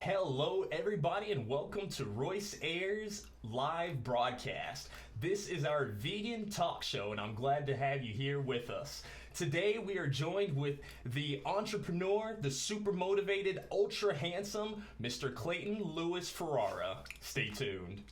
Hello, everybody, and welcome to Royce Air's live broadcast. This is our vegan talk show, and I'm glad to have you here with us. Today, we are joined with the entrepreneur, the super motivated, ultra handsome, Mr. Clayton Lewis Ferrara. Stay tuned.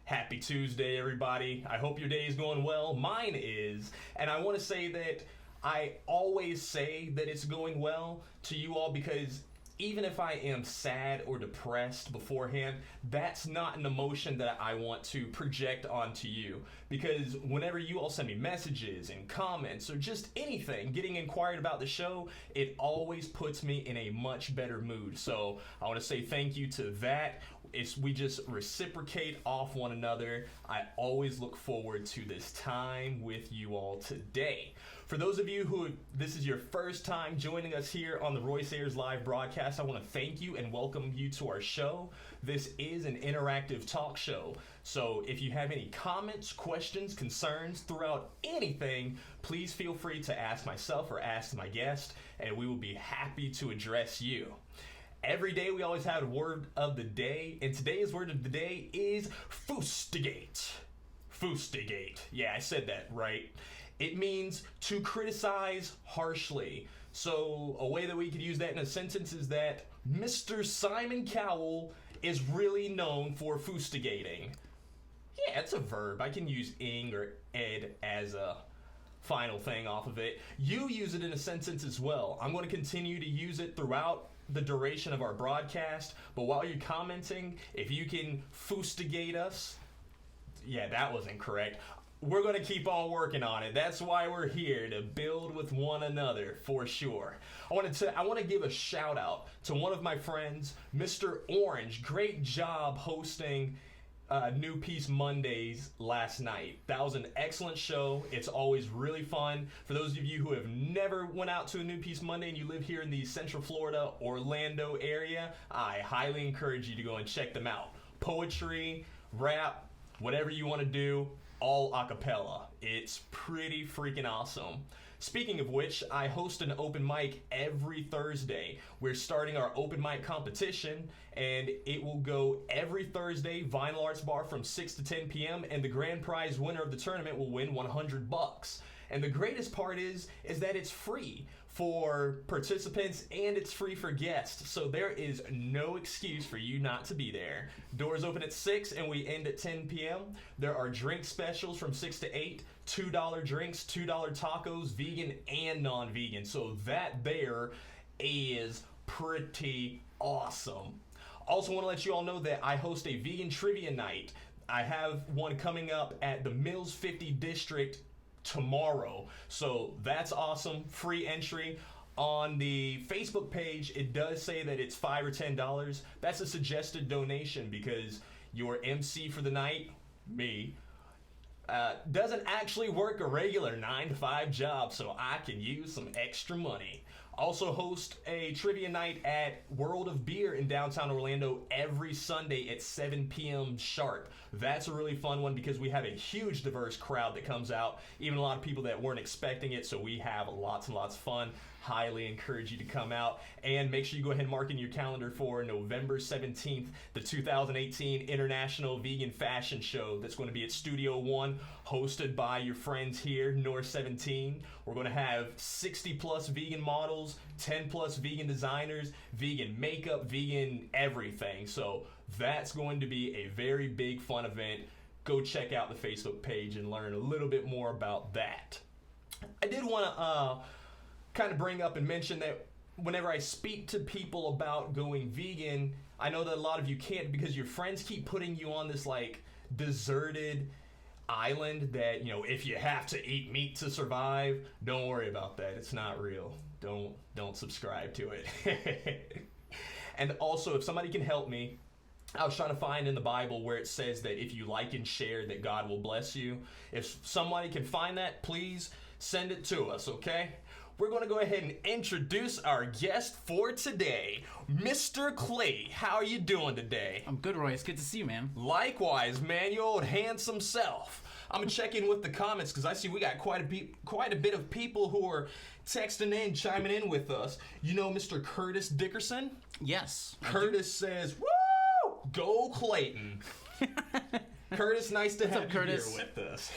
Happy Tuesday, everybody. I hope your day is going well. Mine is. And I want to say that I always say that it's going well to you all because even if I am sad or depressed beforehand, that's not an emotion that I want to project onto you. Because whenever you all send me messages and comments or just anything, getting inquired about the show, it always puts me in a much better mood. So I want to say thank you to that. We just reciprocate off one another. I always look forward to this time with you all today. For those of you who this is your first time joining us here on the Royce Airs live broadcast, I want to thank you and welcome you to our show. This is an interactive talk show. So if you have any comments, questions, concerns throughout anything, please feel free to ask myself or ask my guest, and we will be happy to address you. Every day we always have a word of the day, and today's word of the day is fustigate. Fustigate. Yeah, I said that right. It means to criticize harshly. So a way that we could use that in a sentence is that Mr. Simon Cowell is really known for fustigating. Yeah, it's a verb. I can use ing or ed as a final thing off of it. You use it in a sentence as well. I'm going to continue to use it throughout the duration of our broadcast, but while you're commenting, if you can fustigate us, yeah, that wasn't correct. We're going to keep on working on it. That's why we're here, to build with one another, for sure. I want to give a shout out to one of my friends, Mr. Orange. Great job hosting New Piece Mondays last night. That was an excellent show. It's always really fun. For those of you who have never went out to a New Piece Monday and you live here in the Central Florida, Orlando area, I highly encourage you to go and check them out. Poetry, rap, whatever you want to do, all a cappella. It's pretty freaking awesome. Speaking of which, I host an open mic every Thursday. We're starting our open mic competition, and it will go every Thursday, Vinyl Arts Bar from 6 to 10 p.m., and the grand prize winner of the tournament will win $100. And the greatest part is that it's free for participants and it's free for guests. So there is no excuse for you not to be there. Doors open at 6 and we end at 10 p.m. There are drink specials from 6 to 8, $2 drinks, $2 tacos, vegan and non-vegan. So that there is pretty awesome. Also want to let you all know that I host a vegan trivia night. I have one coming up at the Mills 50 District tomorrow, so that's awesome. Free entry. On the Facebook page, it does say that it's $5 or $10. That's a suggested donation because your MC for the night, me, doesn't actually work a regular 9-to-5 job, so I can use some extra money. Also host a trivia night at World of Beer in downtown Orlando every Sunday at 7 p.m. sharp. That's a really fun one because we have a huge diverse crowd that comes out, even a lot of people that weren't expecting it, so we have lots and lots of fun. Highly encourage you to come out, and make sure you go ahead and mark in your calendar for November 17th, the 2018 International Vegan Fashion Show that's going to be at Studio One, hosted by your friends here, NOOR 17. We're going to have 60 plus vegan models, 10 plus vegan designers, vegan makeup, vegan everything. So that's going to be a very big fun event. Go check out the Facebook page and learn a little bit more about that. I did want to kind of bring up and mention that whenever I speak to people about going vegan, I know that a lot of you can't because your friends keep putting you on this like deserted island that, if you have to eat meat to survive, don't worry about that. It's not real. Don't subscribe to it. And also, if somebody can help me, I was trying to find in the Bible where it says that if you like and share that God will bless you. If somebody can find that, please send it to us, okay? we're going to go ahead and introduce our guest for today, Mr. Clay. How are you doing today? I'm good, Royce. Good to see you, man. Likewise, man, your old handsome self. I'm going to check in with the comments because I see we got quite a bit of people who are texting in, chiming in with us. You know Mr. Curtis Dickerson? Yes. Curtis says, woo! Go Clayton. Curtis, nice to have you here with us.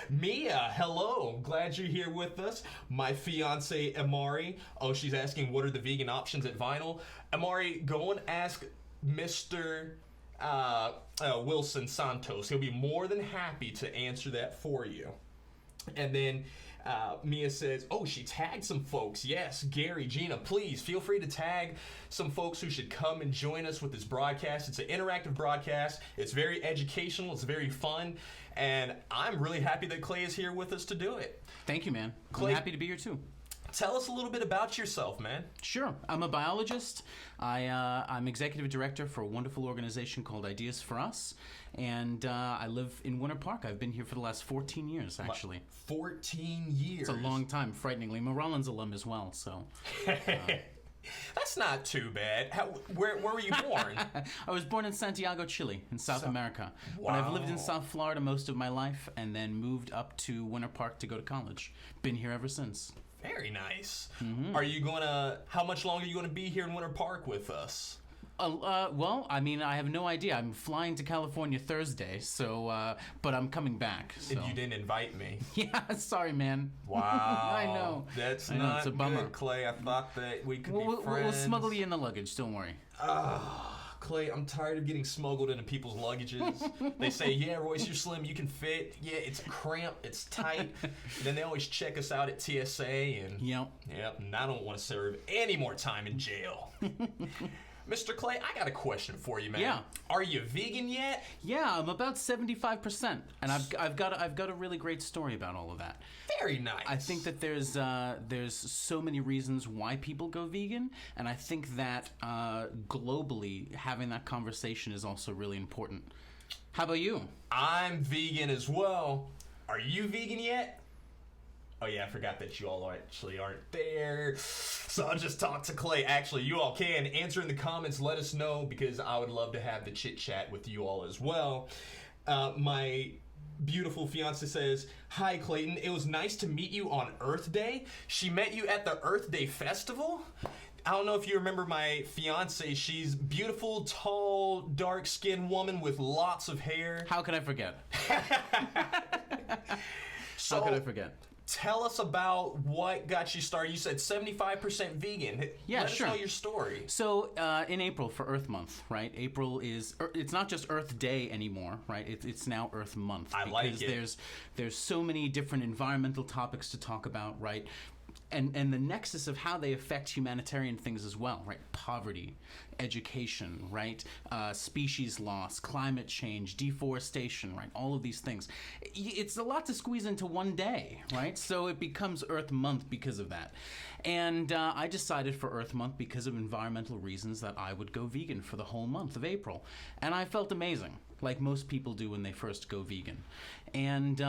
Mia, hello. Glad you're here with us. My fiance, Amari. Oh, she's asking what are the vegan options at Vinyl. Amari, go and ask Mr. Wilson Santos. He'll be more than happy to answer that for you. And then Mia says, oh, she tagged some folks. Yes, Gary, Gina, please feel free to tag some folks who should come and join us with this broadcast. It's an interactive broadcast. It's very educational. It's very fun. And I'm really happy that Clay is here with us to do it. Thank you, man. Clay, I'm happy to be here, too. Tell us a little bit about yourself, man. Sure. I'm a biologist. I'm executive director for a wonderful organization called Ideas for Us. And I live in Winter Park. I've been here for the last 14 years, actually. 14 years? It's a long time, frighteningly. I'm a Rollins alum as well, so... That's not too bad. Where were you born? I was born in Santiago, Chile, in South America. Wow. But I've lived in South Florida most of my life and then moved up to Winter Park to go to college. Been here ever since. Very nice. Mm-hmm. How much longer are you going to be here in Winter Park with us? Well, I mean, I have no idea. I'm flying to California Thursday, so, but I'm coming back. So. And you didn't invite me. Yeah, sorry, man. Wow. I know. That's I know, not it's a bummer. good, Clay. I thought that we could be friends. We'll smuggle you in the luggage, don't worry. Clay, I'm tired of getting smuggled into people's luggages. They say, yeah, Royce, you're slim, you can fit. Yeah, it's cramped, it's tight. Then they always check us out at TSA. And Yep, and I don't want to serve any more time in jail. Mr. Clay, I got a question for you, man. Yeah. Are you vegan yet? Yeah, I'm about 75%, and I've got a really great story about all of that. Very nice. I think that there's so many reasons why people go vegan, and I think that globally having that conversation is also really important. How about you? I'm vegan as well. Are you vegan yet? Oh yeah, I forgot that you all actually aren't there. So I'll just talk to Clay. Actually, you all can answer in the comments. Let us know because I would love to have the chit chat with you all as well. My beautiful fiance says, hi Clayton, it was nice to meet you on Earth Day. She met you at the Earth Day Festival? I don't know if you remember my fiance. She's beautiful, tall, dark-skinned woman with lots of hair. How could I forget? So, how could I forget? Tell us about what got you started. You said 75% vegan. Yeah, Let sure. us know your story. So in April for Earth Month, right? April is, it's not just Earth Day anymore, right? It's now Earth Month. I like it. Because there's so many different environmental topics to talk about, right? And the nexus of how they affect humanitarian things as well, right? Poverty, education, right? Species loss, climate change, deforestation, right? All of these things. It's a lot to squeeze into one day, right? So it becomes Earth Month because of that. And I decided for Earth Month, because of environmental reasons, that I would go vegan for the whole month of April. And I felt amazing, like most people do when they first go vegan. And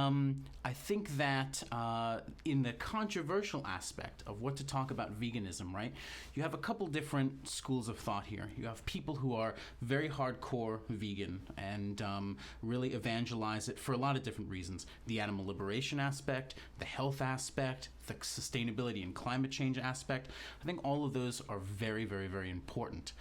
I think that in the controversial aspect of what to talk about veganism, right, you have a couple different schools of thought here. You have people who are very hardcore vegan and really evangelize it for a lot of different reasons. The animal liberation aspect, the health aspect, the sustainability and climate change aspect. I think all of those are very, very, very important.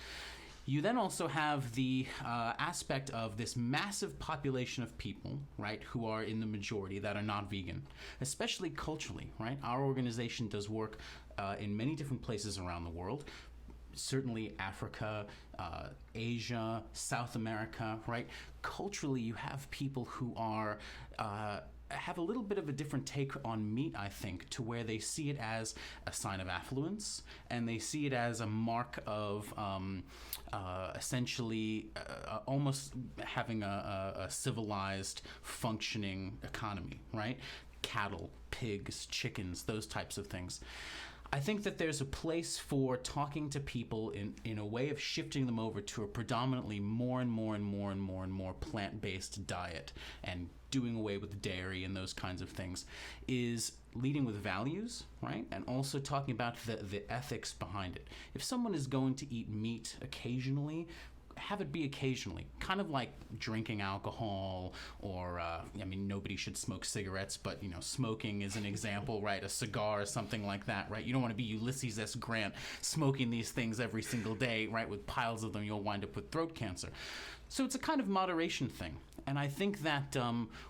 You then also have the aspect of this massive population of people, right, who are in the majority that are not vegan, especially culturally, right? Our organization does work in many different places around the world, certainly Africa, Asia, South America, right? Culturally, you have people who are have a little bit of a different take on meat, I think, to where they see it as a sign of affluence, and they see it as a mark of essentially almost having a civilized, functioning economy, right? Cattle, pigs, chickens, those types of things. I think that there's a place for talking to people in a way of shifting them over to a predominantly more and more plant-based diet, and doing away with dairy and those kinds of things, is leading with values, right? And also talking about the ethics behind it. If someone is going to eat meat occasionally, have it be occasionally, kind of like drinking alcohol, or nobody should smoke cigarettes, but smoking is an example, right? A cigar or something like that, right? You don't want to be Ulysses S. Grant smoking these things every single day, right? With piles of them, you'll wind up with throat cancer. So it's a kind of moderation thing. And I think that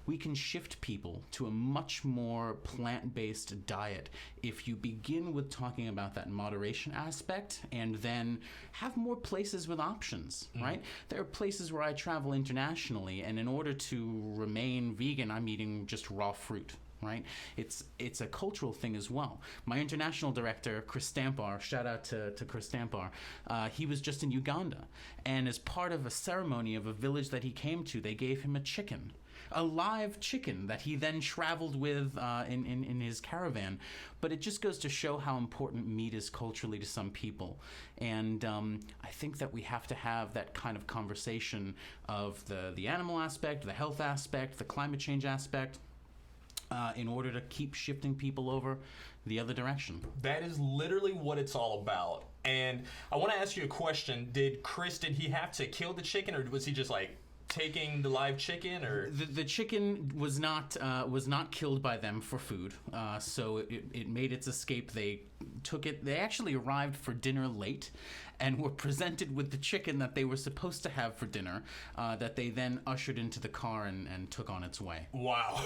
we can shift people to a much more plant-based diet if you begin with talking about that moderation aspect, and then have more places with options, right? There are places where I travel internationally, and in order to remain vegan, I'm eating just raw fruit. Right? It's a cultural thing as well. My international director, Chris Stampar, shout out to Chris Stampar, he was just in Uganda, and as part of a ceremony of a village that he came to, they gave him a chicken, a live chicken that he then traveled with in his caravan. But it just goes to show how important meat is culturally to some people. And I think that we have to have that kind of conversation of the animal aspect, the health aspect, the climate change aspect, in order to keep shifting people over the other direction. That is literally what it's all about. And I want to ask you a question. Did he have to kill the chicken, or was he just like taking the live chicken? Or the chicken was not killed by them for food, so it made its escape. They took it. They actually arrived for dinner late, and were presented with the chicken that they were supposed to have for dinner, that they then ushered into the car and took on its way. Wow.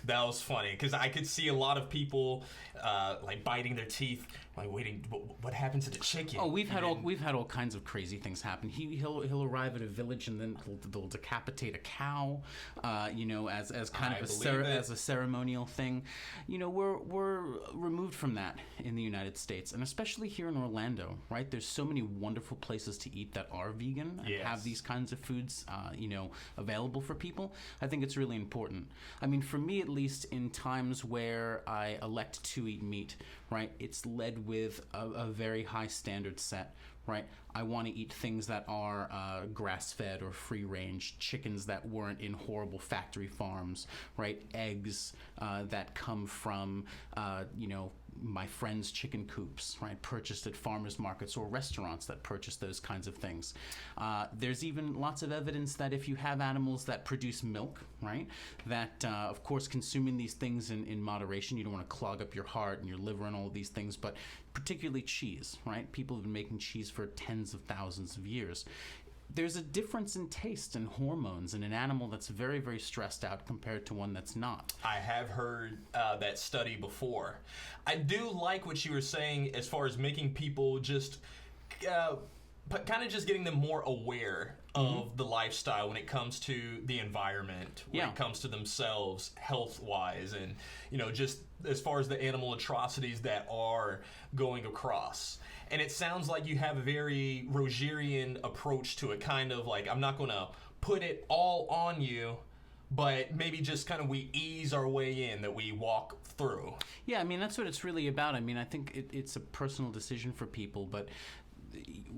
That was funny, because I could see a lot of people like biting their teeth, like waiting. What happened to the chicken? Oh, we've had all kinds of crazy things happen. He'll arrive at a village, and then they'll decapitate a cow, as kind of as a ceremonial thing. We're removed from that in the United States, and especially here in Orlando, right? There's so many wonderful places to eat that are vegan and have these kinds of foods, available for people. I think it's really important. I mean, for me at least, in times where I elect to eat meat, right, it's led with a very high standard set, right? I want to eat things that are grass-fed or free-range, chickens that weren't in horrible factory farms, right? Eggs that come from, my friends' chicken coops, right? Purchased at farmers markets or restaurants that purchase those kinds of things. There's even lots of evidence that if you have animals that produce milk, right, that of course consuming these things in moderation, you don't want to clog up your heart and your liver and all of these things, but particularly cheese, right? People have been making cheese for tens of thousands of years. There's a difference in taste and hormones in an animal that's very, very stressed out compared to one that's not. I have heard that study before. I do like what you were saying as far as making people just kind of just getting them more aware of the lifestyle when it comes to the environment, when it comes to themselves health-wise, and just as far as the animal atrocities that are going across. And it sounds like you have a very Rogerian approach to it, kind of like, I'm not going to put it all on you, but maybe just kind of we ease our way in, that we walk through. Yeah, I mean, that's what it's really about. I mean, I think it's a personal decision for people, but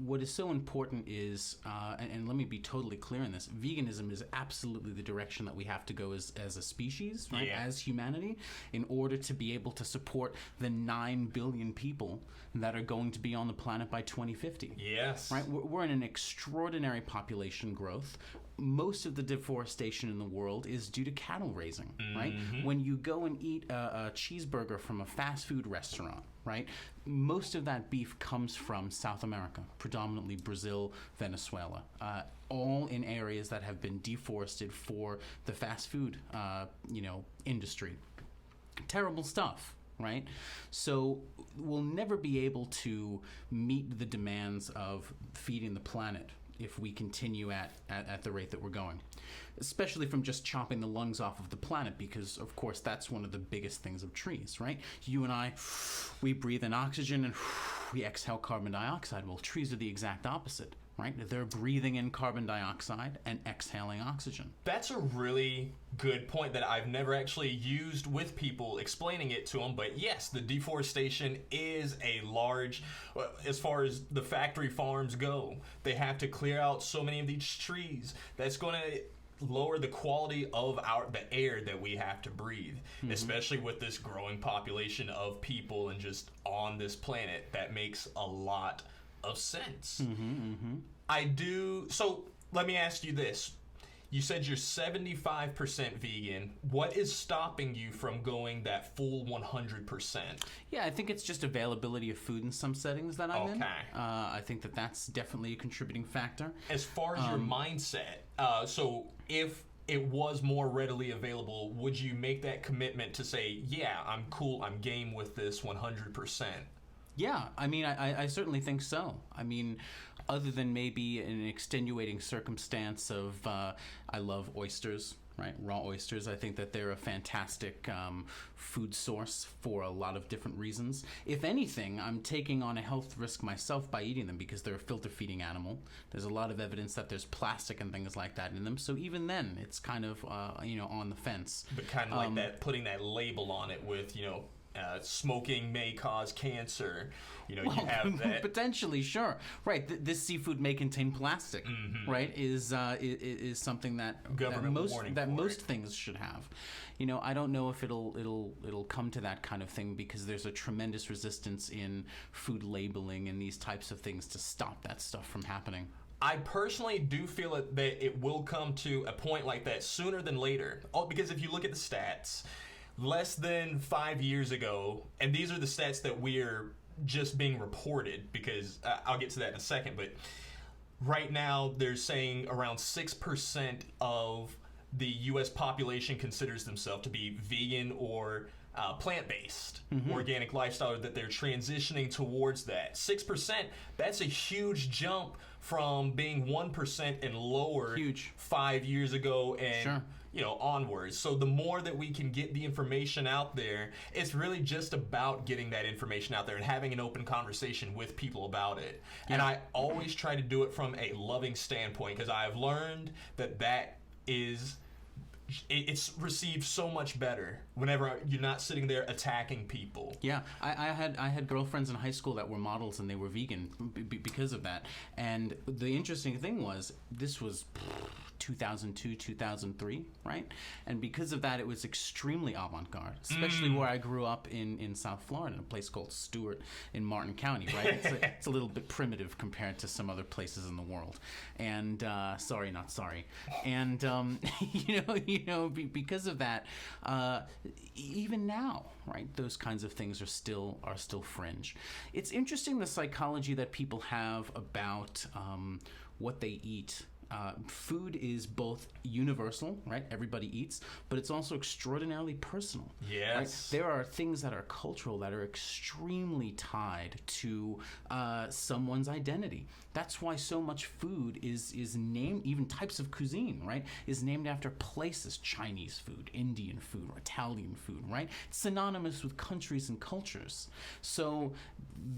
what is so important is, and let me be totally clear on this, veganism is absolutely the direction that we have to go as a species, right? As humanity, in order to be able to support the 9 billion people that are going to be on the planet by 2050. Yes. Right? We're in an extraordinary population growth. Most of the deforestation in the world is due to cattle raising, right? When you go and eat a cheeseburger from a fast food restaurant, right, most of that beef comes from South America, predominantly Brazil, Venezuela, all in areas that have been deforested for the fast food, industry. Terrible stuff. Right? So we'll never be able to meet the demands of feeding the planet if we continue at the rate that we're going, especially from just chopping the lungs off of the planet, because of course that's one of the biggest things of trees, right? You and I, we breathe in oxygen and we exhale carbon dioxide. Well, trees are the exact opposite. right? They're breathing in carbon dioxide and exhaling oxygen. That's a really good point that I've never actually used with people explaining it to them. But yes, the deforestation is a large, as far as the factory farms go, they have to clear out so many of these trees. That's going to lower the quality of the air that we have to breathe, especially with this growing population of people and just on this planet. That makes a lot of sense. So let me ask you this. You said you're 75% vegan. What is stopping you from going that full 100%? Yeah, I think it's just availability of food in some settings that I'm in. Okay. I think that's definitely a contributing factor. As far as your mindset, so if it was more readily available, would you make that commitment to say, yeah, I'm cool, I'm game with this 100%? Yeah, I mean, I certainly think so. I mean, other than maybe an extenuating circumstance of I love oysters, right? Raw oysters. I think that they're a fantastic food source for a lot of different reasons. If anything, I'm taking on a health risk myself by eating them because they're a filter-feeding animal. There's a lot of evidence that there's plastic and things like that in them. So even then, it's kind of, on the fence. But kind of like that, putting that label on it with, smoking may cause cancer. You have that. Potentially, sure. Right. This seafood may contain plastic. Right. Is something that most things should have. I don't know if it'll come to that kind of thing because there's a tremendous resistance in food labeling and these types of things to stop that stuff from happening. I personally do feel that it will come to a point like that sooner than later. Because if you look at the stats, less than 5 years ago, and these are the stats that we're just being reported, because I'll get to that in a second, but right now they're saying around 6% of the U.S. population considers themselves to be vegan or plant-based organic lifestyle, that they're transitioning towards that. 6%, that's a huge jump from being 1% and lower 5 years ago and onwards. So the more that we can get the information out there, it's really just about getting that information out there and having an open conversation with people about it. Yeah. And I always try to do it from a loving standpoint, because I've learned that it's received so much better whenever you're not sitting there attacking people. Yeah, I had girlfriends in high school that were models and they were vegan because of that. And the interesting thing was, this was 2002, 2003, right? And because of that, it was extremely avant-garde, especially where I grew up in South Florida, in a place called Stewart in Martin County, right? It's a little bit primitive compared to some other places in the world. And sorry, not sorry. And because of that, even now, right, those kinds of things are still fringe. It's interesting, the psychology that people have about what they eat. Food is both universal, right? Everybody eats, but it's also extraordinarily personal. Yes. Right? There are things that are cultural that are extremely tied to someone's identity. That's why so much food is named, even types of cuisine, right, is named after places. Chinese food, Indian food, or Italian food, right? It's synonymous with countries and cultures. So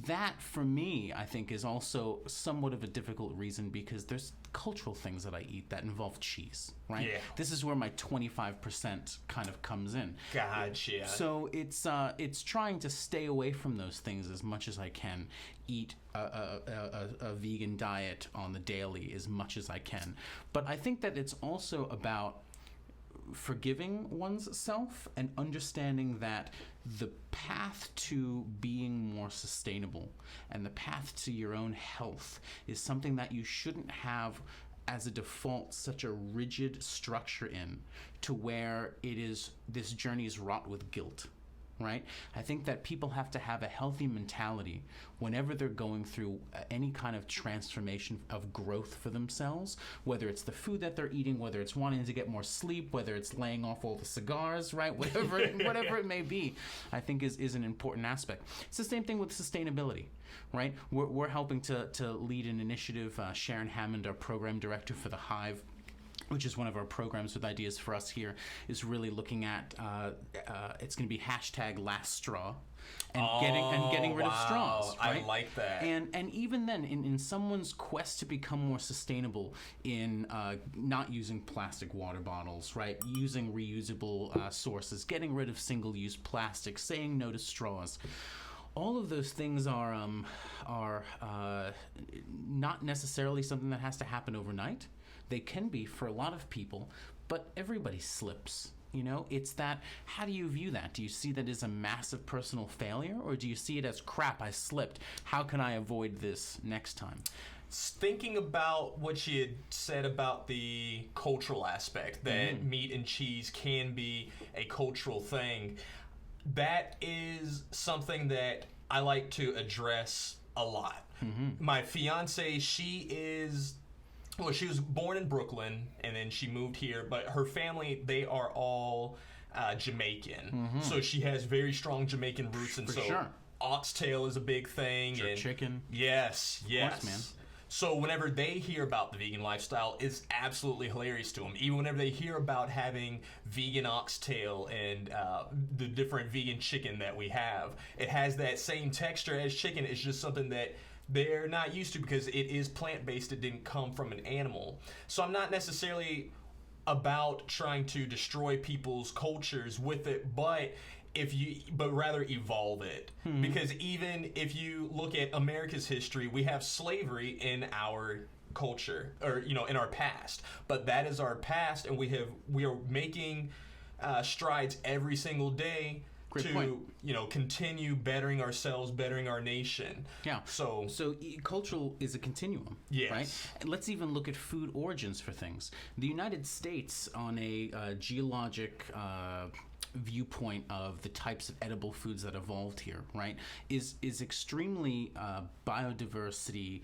that, for me, I think is also somewhat of a difficult reason, because there's cultural things that I eat that involve cheese, right? Yeah. This is where my 25% kind of comes in. Gotcha. So it's trying to stay away from those things as much as I can. Eat a vegan diet on the daily as much as I can. But I think that it's also about forgiving one's self and understanding that the path to being more sustainable and the path to your own health is something that you shouldn't have as a default such a rigid structure in, to where this journey is wrought with guilt. Right? I think that people have to have a healthy mentality whenever they're going through any kind of transformation of growth for themselves, whether it's the food that they're eating, whether it's wanting to get more sleep, whether it's laying off all the cigars, right? Whatever it may be, I think is an important aspect. It's the same thing with sustainability, right? We're helping to lead an initiative. Sharon Hammond, our program director for the Hive, which is one of our programs with Ideas for Us here, is really looking at, it's going to be #LastStraw. And getting rid of straws, right? I like that. And even then, in someone's quest to become more sustainable in not using plastic water bottles, right? Using reusable sources, getting rid of single-use plastic, saying no to straws. All of those things are not necessarily something that has to happen overnight. They can be for a lot of people, but everybody slips. You know, it's that, how do you view that? Do you see that as a massive personal failure, or do you see it as, crap, I slipped? How can I avoid this next time? Thinking about what you had said about the cultural aspect, that meat and cheese can be a cultural thing, that is something that I like to address a lot. My fiance, she was born in Brooklyn, and then she moved here, but her family, they are all Jamaican. So she has very strong Jamaican roots, and oxtail is a big thing. Jerk chicken. Yes. Of course, man. So whenever they hear about the vegan lifestyle, it's absolutely hilarious to them. Even whenever they hear about having vegan oxtail and the different vegan chicken that we have, it has that same texture as chicken. It's just something that they're not used to because it is plant-based. It didn't come from an animal. So I'm not necessarily about trying to destroy people's cultures with it, but rather evolve it. Because even if you look at America's history, we have slavery in our culture, or in our past. But that is our past, and we are making strides every single day continue bettering ourselves, bettering our nation. Yeah. So cultural is a continuum. Yes. Right. And let's even look at food origins for things. The United States, on a geologic viewpoint of the types of edible foods that evolved here, right, is extremely biodiversity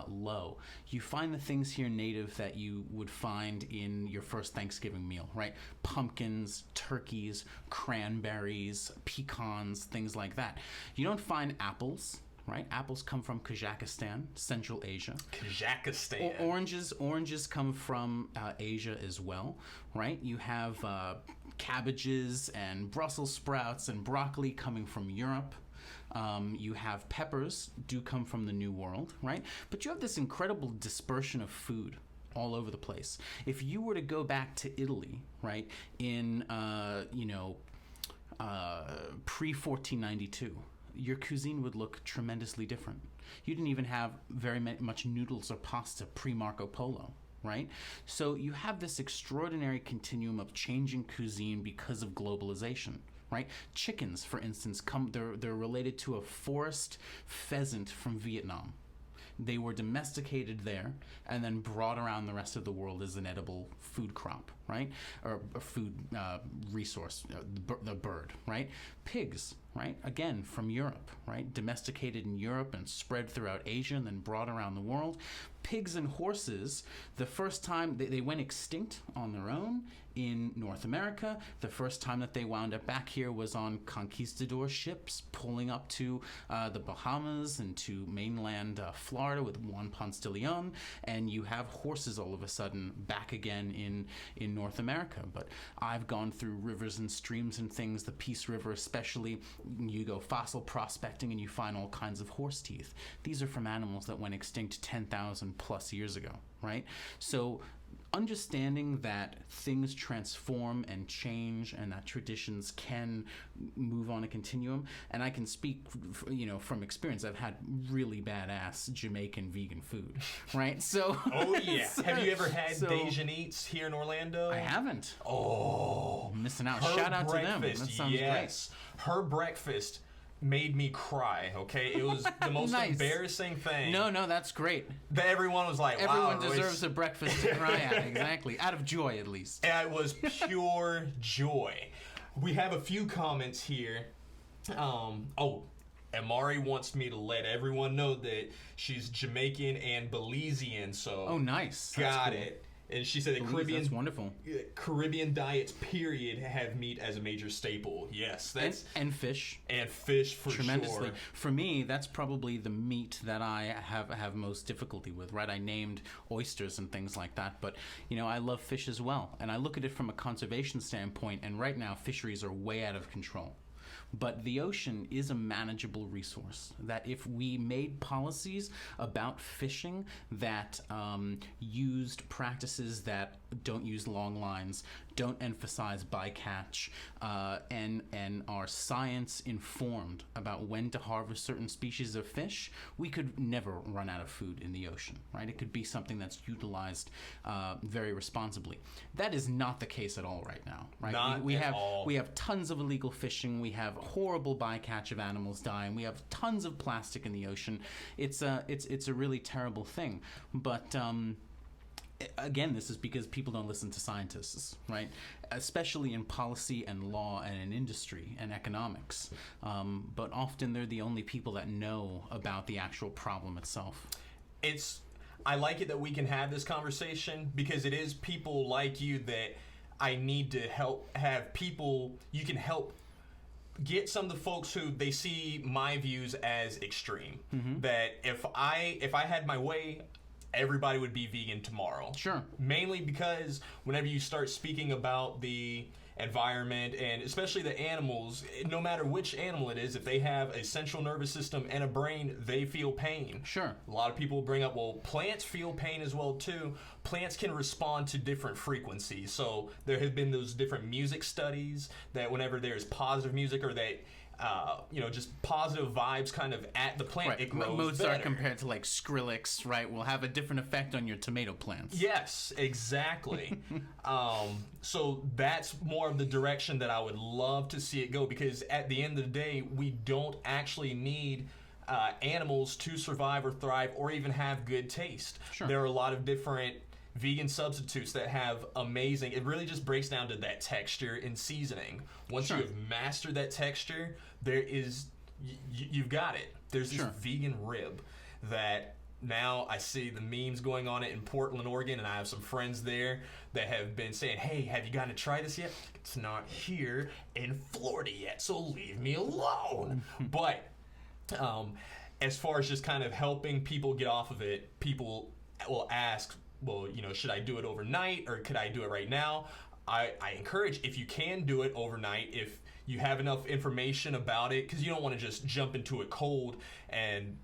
low. You find the things here native that you would find in your first Thanksgiving meal, right? Pumpkins, turkeys, cranberries, pecans, things like that. You don't find apples. Right, apples come from Kazakhstan, Central Asia. Kazakhstan. Oranges come from Asia as well. Right, you have cabbages and Brussels sprouts and broccoli coming from Europe. You have peppers do come from the New World, right? But you have this incredible dispersion of food all over the place. If you were to go back to Italy, right, in pre-1492. Your cuisine would look tremendously different. You didn't even have very much noodles or pasta pre-Marco Polo, right? So you have this extraordinary continuum of changing cuisine because of globalization, right? Chickens, for instance, they're related to a forest pheasant from Vietnam. They were domesticated there and then brought around the rest of the world as an edible food crop, right? Or a food resource, the bird, right? Pigs, right? Again, from Europe, right? Domesticated in Europe and spread throughout Asia and then brought around the world. Pigs and horses, the first time they went extinct on their own in North America. The first time that they wound up back here was on conquistador ships pulling up to the Bahamas and to mainland Florida with Juan Ponce de Leon, and you have horses all of a sudden back again in North America. But I've gone through rivers and streams and things, the Peace River especially. You go fossil prospecting and you find all kinds of horse teeth. These are from animals that went extinct 10,000 plus years ago, right? So understanding that things transform and change and that traditions can move on a continuum. And I can speak, from experience. I've had really badass Jamaican vegan food, right? So. Oh, yeah. Have you ever had Dejan Eats here in Orlando? I haven't. Oh. I'm missing out. Shout out to them. That sounds great. Her breakfast made me cry, okay? It was the most embarrassing thing. No, that's great. That everyone was like, wow. Everyone deserves a breakfast to cry at, exactly. Out of joy, at least. And it was pure joy. We have a few comments here. Amari wants me to let everyone know that she's Jamaican and Belizean, so... Oh, nice. Got it. And she said that That's wonderful. Caribbean diets, period, have meat as a major staple. Yes, that's and fish. And fish for tremendously. sure. For me, that's probably the meat that I have most difficulty with. Right, I named oysters and things like that, but I love fish as well. And I look at it from a conservation standpoint. And right now, fisheries are way out of control. But the ocean is a manageable resource that if we made policies about fishing that used practices that don't use long lines, don't emphasize bycatch, and are science informed about when to harvest certain species of fish, we could never run out of food in the ocean, right? It could be something that's utilized very responsibly. That is not the case at all right now, right? We have tons of illegal fishing. We have horrible bycatch of animals dying. We have tons of plastic in the ocean. It's a really terrible thing. But again, this is because people don't listen to scientists, right? Especially in policy and law and in industry and economics. But often they're the only people that know about the actual problem itself. I like it that we can have this conversation because it is people like you that I need to have people you can help get some of the folks who they see my views as extreme. Mm-hmm. That if I had my way, everybody would be vegan tomorrow. Sure. Mainly because whenever you start speaking about the environment and especially the animals, no matter which animal it is, if they have a central nervous system and a brain, they feel pain. Sure. A lot of people bring up, well, plants feel pain as well too. Plants can respond to different frequencies. So there have been those different music studies that whenever there's positive music or that just positive vibes kind of at the plant, right. It grows Mozart better. Compared to like Skrillex, right, will have a different effect on your tomato plants. Yes, exactly. So that's more of the direction that I would love to see it go because at the end of the day, we don't actually need animals to survive or thrive or even have good taste. Sure. There are a lot of different vegan substitutes that have amazing, it really just breaks down to that texture and seasoning. Once Sure. you have mastered that texture, you've got it. There's this Sure. vegan rib that now I see the memes going on it in Portland, Oregon, and I have some friends there that have been saying, hey, have you gotten to try this yet? It's not here in Florida yet, so leave me alone. But as far as just kind of helping people get off of it, people will ask, well, should I do it overnight or could I do it right now? I encourage, if you can do it overnight, if you have enough information about it, because you don't want to just jump into it cold and,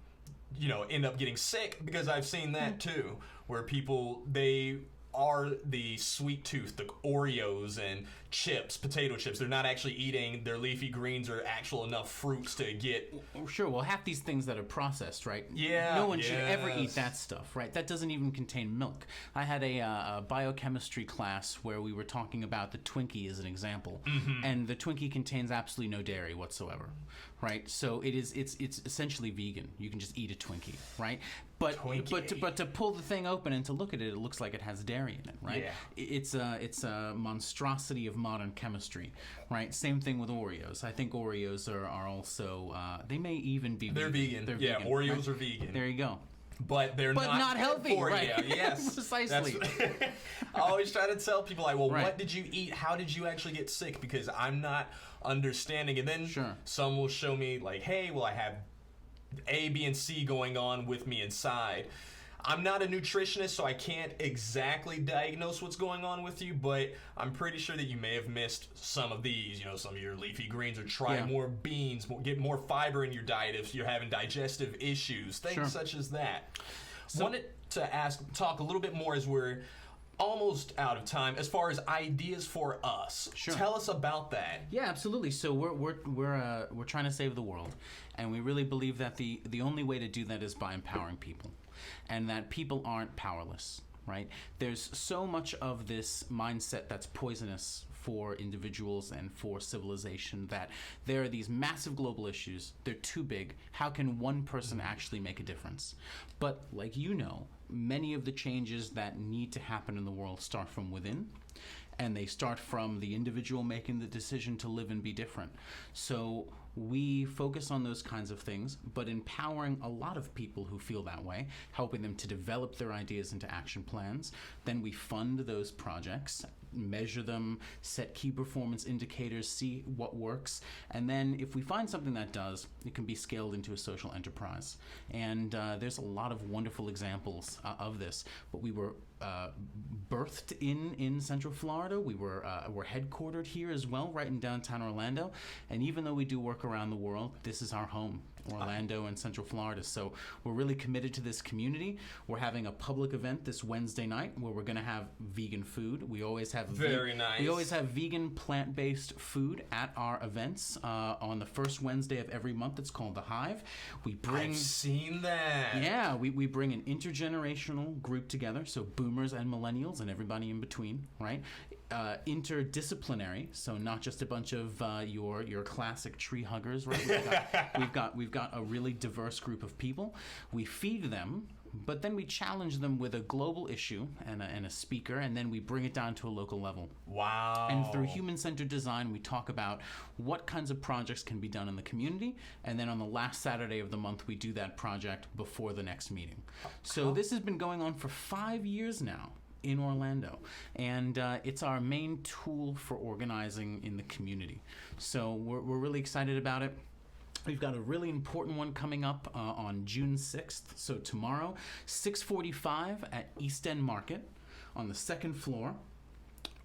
end up getting sick, because I've seen that too, where people, they are the sweet tooth, the Oreos and chips, potato chips. They're not actually eating their leafy greens or actual enough fruits to get. Sure, well, half these things that are processed, right? Yeah. No one should ever eat that stuff, right? That doesn't even contain milk. I had a biochemistry class where we were talking about the Twinkie as an example, mm-hmm. and the Twinkie contains absolutely no dairy whatsoever, right? So it's essentially vegan. You can just eat a Twinkie, right? But to pull the thing open and to look at it, it looks like it has dairy in it, right? Yeah. It's a monstrosity of modern chemistry, right? Same thing with Oreos. I think Oreos are also they may even be vegan. They're vegan. Oreos right? are vegan. There you go. But they're not healthy, right? You. Yes, precisely. I always try to tell people, like, well, right. What did you eat? How did you actually get sick? Because I'm not understanding. And then sure. some will show me, like, hey, well, I have A, B, and C going on with me inside. I'm not a nutritionist, so I can't exactly diagnose what's going on with you, but I'm pretty sure that you may have missed some of these, some of your leafy greens, or try more beans, get more fiber in your diet if you're having digestive issues, things sure. such as that. Wanted to talk a little bit more as we're almost out of time as far as ideas for us. Sure. Tell us about that. Yeah, absolutely. So we're trying to save the world, and we really believe that the only way to do that is by empowering people, and that people aren't powerless, right? There's so much of this mindset that's poisonous for individuals and for civilization that there are these massive global issues. They're too big. How can one person actually make a difference? But like many of the changes that need to happen in the world start from within. and they start from the individual making the decision to live and be different. So we focus on those kinds of things, but empowering a lot of people who feel that way, helping them to develop their ideas into action plans. Then we fund those projects, measure them, set key performance indicators, see what works, and then if we find something that does, it can be scaled into a social enterprise. And there's a lot of wonderful examples of this. But we were birthed in Central Florida. We're headquartered here as well, right in downtown Orlando. And even though we do work around the world, this is our home, Orlando and Central Florida. So we're really committed to this community. We're having a public event this Wednesday night where we're going to have vegan food. We always have nice. We always have vegan plant-based food at our events on the first Wednesday of every month. It's called The Hive. I've seen that. Yeah, we bring an intergenerational group together, so boomers and millennials and everybody in between, right? Interdisciplinary, so not just a bunch of your classic tree huggers, right? We've got a really diverse group of people. We feed them, but then we challenge them with a global issue and a speaker, and then we bring it down to a local level. Wow. And through human-centered design, we talk about what kinds of projects can be done in the community, and then on the last Saturday of the month, we do that project before the next meeting. So this has been going on for 5 years now in Orlando, and it's our main tool for organizing in the community. So we're really excited about it. We've got a really important one coming up on June 6th, so tomorrow, 6:45 at East End Market on the second floor.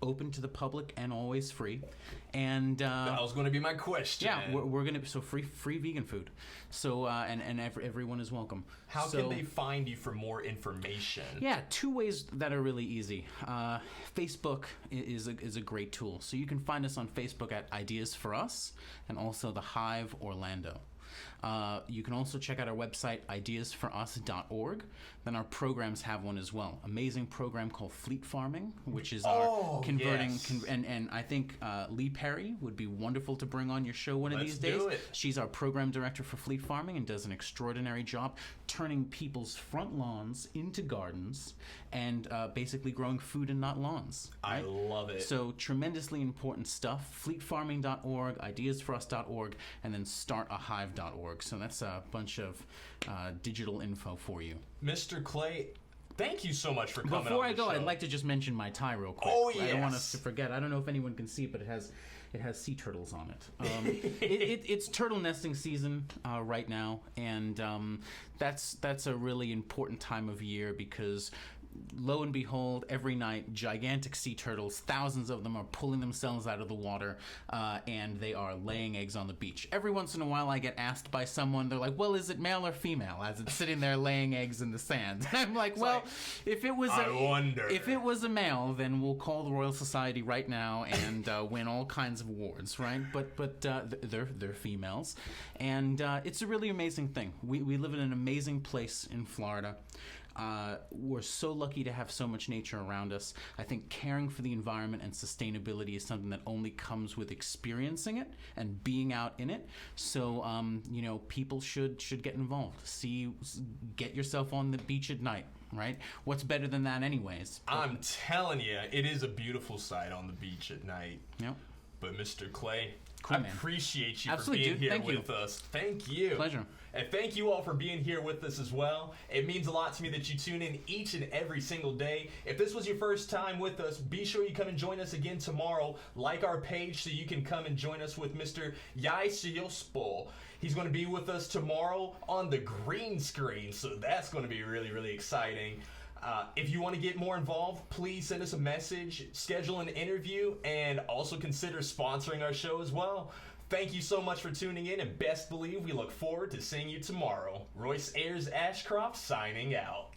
Open to the public and always free. And that was going to be my question. Yeah, we're going to free vegan food. So and everyone is welcome. How can they find you for more information? Yeah, 2 ways that are really easy. Facebook is a great tool. So you can find us on Facebook at Ideas for Us and also The Hive Orlando. You can also check out our website, ideasforus.org. Then our programs have one as well. Amazing program called Fleet Farming, which is our converting. Yes. And I think Lee Perry would be wonderful to bring on your show one of these days. Do it. She's our program director for Fleet Farming and does an extraordinary job turning people's front lawns into gardens and basically growing food and not lawns. Right? I love it. So tremendously important stuff. Fleetfarming.org, ideasforus.org, and then startahive.org. So that's a bunch of digital info for you. Mr. Clay, thank you so much for coming on Before I go, show. I'd like to just mention my tie real quick. Oh, I don't want yes. us to forget. I don't know if anyone can see it, but it has sea turtles on it. It's turtle nesting season right now, and that's a really important time of year because lo and behold, every night, gigantic sea turtles, thousands of them, are pulling themselves out of the water, and they are laying eggs on the beach. Every once in a while, I get asked by someone, they're like, well, is it male or female, as it's sitting there laying eggs in the sand? And I'm like, if it was a male, then we'll call the Royal Society right now and win all kinds of awards, right? But they're females, and it's a really amazing thing. We live in an amazing place in Florida. We're so lucky to have so much nature around us. I think caring for the environment and sustainability is something that only comes with experiencing it and being out in it. So, people should get involved. Get yourself on the beach at night, right? What's better than that anyways? I'm telling you, it is a beautiful sight on the beach at night. Yep. But Mr. Clay, Cool, I man. appreciate you Absolutely, for being dude. here Thank you. with us. Thank you. Pleasure. And thank you all for being here with us as well. It means a lot to me that you tune in each and every single day. If this was your first time with us, be sure you come and join us again tomorrow. Like our page so you can come and join us with Mr. Yai. He's going to be with us tomorrow on the green screen, so that's going to be really, really exciting. If you want to get more involved, please send us a message, schedule an interview, and also consider sponsoring our show as well. Thank you so much for tuning in, and best believe we look forward to seeing you tomorrow. Royce Ashcroft signing out.